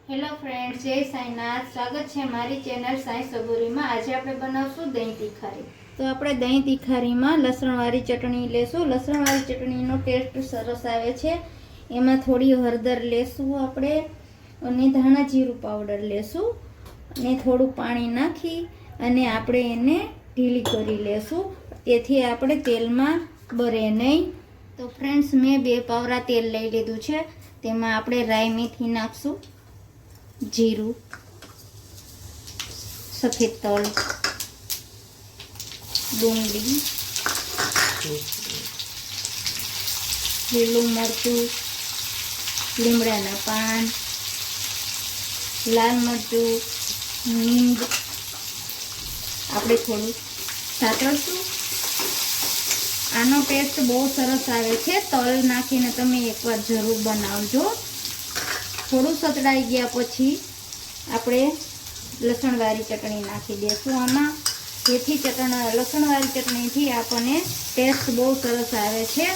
Hello friends, જય સાંઈનાથ. સ્વાગત છે મારી ચેનલ સાંઈ સબુરીમાં. આજે આપણે બનાવશું દહીં તીખારી. તો આપણે દહીં તીખારીમાં લસણવાળી ચટણી લેશું. લસણવાળી ચટણીનો ટેસ્ટ સરસ આવે છે. એમાં થોડી હળદર લેશું આપણે, અને ધાણા જીરું પાવડર લેશું, અને થોડું પાણી નાખી અને આપણે એને ઢીલી કરી લેશું, તેથી આપણે તેલમાં બરે નહીં. તો ફ્રેન્ડ્સ, મેં 2 પાવરા તેલ લઈ લીધું છે. તેમાં આપણે રાઈ મેથી નાખશું, જીરું, સફેદ તલ, ડુંગળી, લીલું મરચું, લીમડાના પાન, લાલ મરચું, હિંગ આપણે થોડું સાતળશું. આનો ટેસ્ટ બહુ સરસ આવે છે. તલ નાખીને તમે એકવાર જરૂર બનાવજો. થોડું સતળાઈ ગયા પછી આપણે લસણવાળી ચટણી નાખી દઈશું આમાં, જેથી લસણવાળી ચટણીથી આપણને ટેસ્ટ બહુ સરસ આવે છે.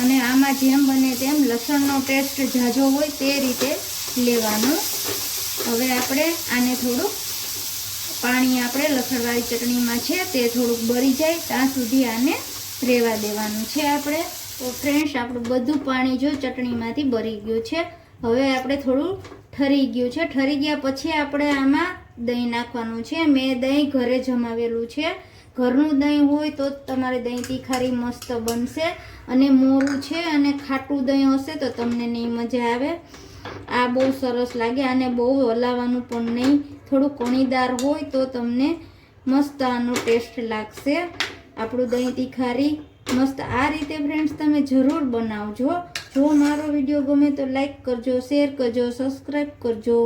અને આમાં જેમ બને તેમ લસણનો ટેસ્ટ ઝાઝો હોય તે રીતે લેવાનું. હવે આપણે આને થોડુંક પાણી આપણે લસણવાળી ચટણીમાં છે તે થોડુંક બળી જાય ત્યાં સુધી આને રહેવા દેવાનું છે આપણે. તો ફ્રેન્ડ્સ, આપણું બધું પાણી જો ચટણીમાંથી બળી ગયું છે. હવે આપણે થોડું ઠરી ગયું છે. ઠરી ગયા પછી આપણે આમાં દહીં નાખવાનું છે. મેં દહીં ઘરે જમાવેલું છે. ઘરનું દહીં હોય તો તમારે દહીં તીખારી મસ્ત બનશે. અને મોરું છે અને ખાટું દહીં હશે તો તમને નહીં મજા આવે. આ બહુ સરસ લાગે. આને બહુ હલાવવાનું પણ નહીં. થોડું કણીદાર હોય તો તમને મસ્ત આનો ટેસ્ટ લાગશે. આપણું દહીં તીખારી મસ્ત આ રીતે ફ્રેન્ડ્સ તમે જરૂર બનાવજો. જો મારો વિડીયો ગમે તો લાઈક કરજો, શેર કરજો, સબસ્ક્રાઈબ કરજો.